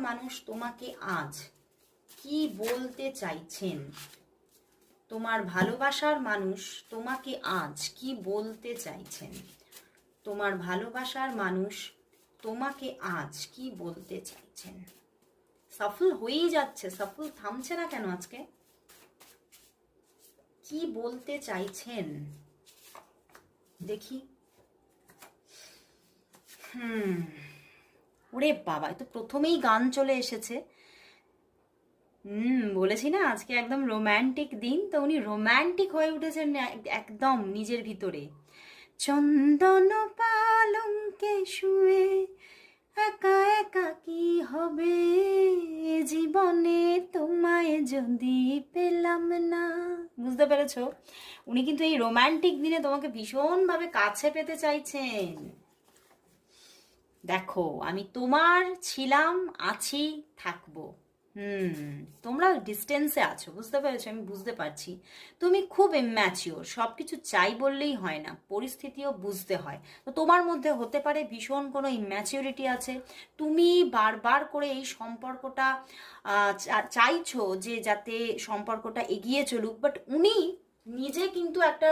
মানুষ তোমাকে আজ কি বলতে চাইছেন? তোমার ভালোবাসার মানুষ তোমাকে আজ কি বলতে চাইছেন? তোমার ভালোবাসার মানুষ তোমাকে আজ কি বলতে চাইছেন? সফল হয়েই যাচ্ছে, সফল থামছে না কেন আজকে? কি বলতে চাইছেন দেখি। ওরে বাবা, তো প্রথমেই গান চলে এসেছে। বলেছি না আজকে একদম রোম্যান্টিক দিন, তো উনি রোম্যান্টিক হয়ে উঠেছেন একদম নিজের ভিতরে। চন্দন পালঙ্কে শুয়ে একা একা কি হবে জীবনে তোমায় যদি পেলাম না। বুঝতে পেরেছো? উনি কিন্তু এই রোম্যান্টিক দিনে তোমাকে ভীষণভাবে কাছে পেতে চাইছেন। দেখো, আমি তোমার ছিলাম, আছি, থাকবো। তোমরা ডিস্টেন্সে আছো, বুঝতে পেরেছো? আমি বুঝতে পারছি তুমি খুব ইম্যাচিওর, সব কিছু চাই বললেই হয় না, পরিস্থিতিও বুঝতে হয়। তো তোমার মধ্যে হতে পারে ভীষণ কোনো ইম্যাচিওরিটি আছে। তুমি বারবার করে এই সম্পর্কটা চাইছো যে যাতে সম্পর্কটা এগিয়ে চলুক, বাট উনি নিজে কিন্তু একটা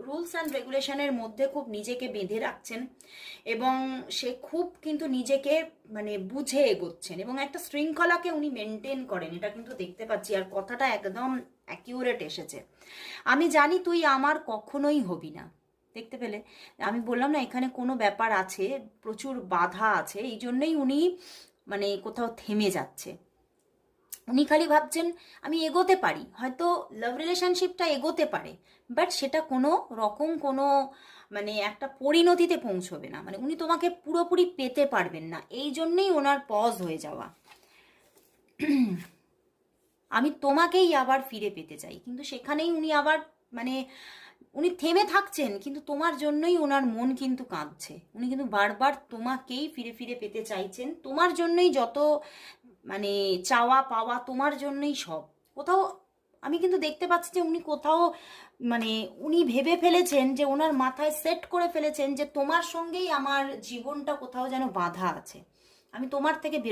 রুলস অ্যান্ড রেগুলেশনের মধ্যে খুব নিজেকে বেঁধে রাখছেন, এবং সে খুব কিন্তু নিজেকে মানে বুঝে এগোচ্ছেন, এবং একটা শৃঙ্খলাকে উনি মেনটেন করেন, এটা কিন্তু দেখতে পাচ্ছি। আর কথাটা একদম অ্যাকিউরেট এসেছে। আমি জানি তুই আমার কখনোই হবি না। দেখতে পেলে? আমি বললাম না এখানে কোনো ব্যাপার আছে, প্রচুর বাধা আছে, এই জন্যই উনি মানে কোথাও থেমে যাচ্ছে। উনি খালি ভাবছেন আমি এগোতে পারি, হয়তো লাভ রিলেশনশিপটা এগোতে পারে, বাট সেটা কোনো রকম কোনো মানে একটা পরিণতিতে পৌঁছবে না, মানে উনি তোমাকে পুরোপুরি পেতে পারবেন না, এই জন্যেই ওনার পজ হয়ে যাওয়া। আমি তোমাকেই আবার ফিরে পেতে চাই, কিন্তু সেখানেই উনি আবার মানে উনি থেমে থাকছেন, কিন্তু তোমার জন্যই ওনার মন কিন্তু কাঁদছে। উনি কিন্তু বারবার তোমাকেই ফিরে ফিরে পেতে চাইছেন, তোমার জন্যই যত মানে চাওয়া পাওয়া, তোমার জন্যই সব। কোথাও আমি কিন্তু দেখতে পাচ্ছি যে উনি কোথাও মানে উনি ভেবে ফেলেছেন, যে ওনার মাথায় সেট করে ফেলেছেন যে তোমার সঙ্গেই আমার জীবনটা কোথাও যেন বাঁধা আছে, আমি তোমার থেকে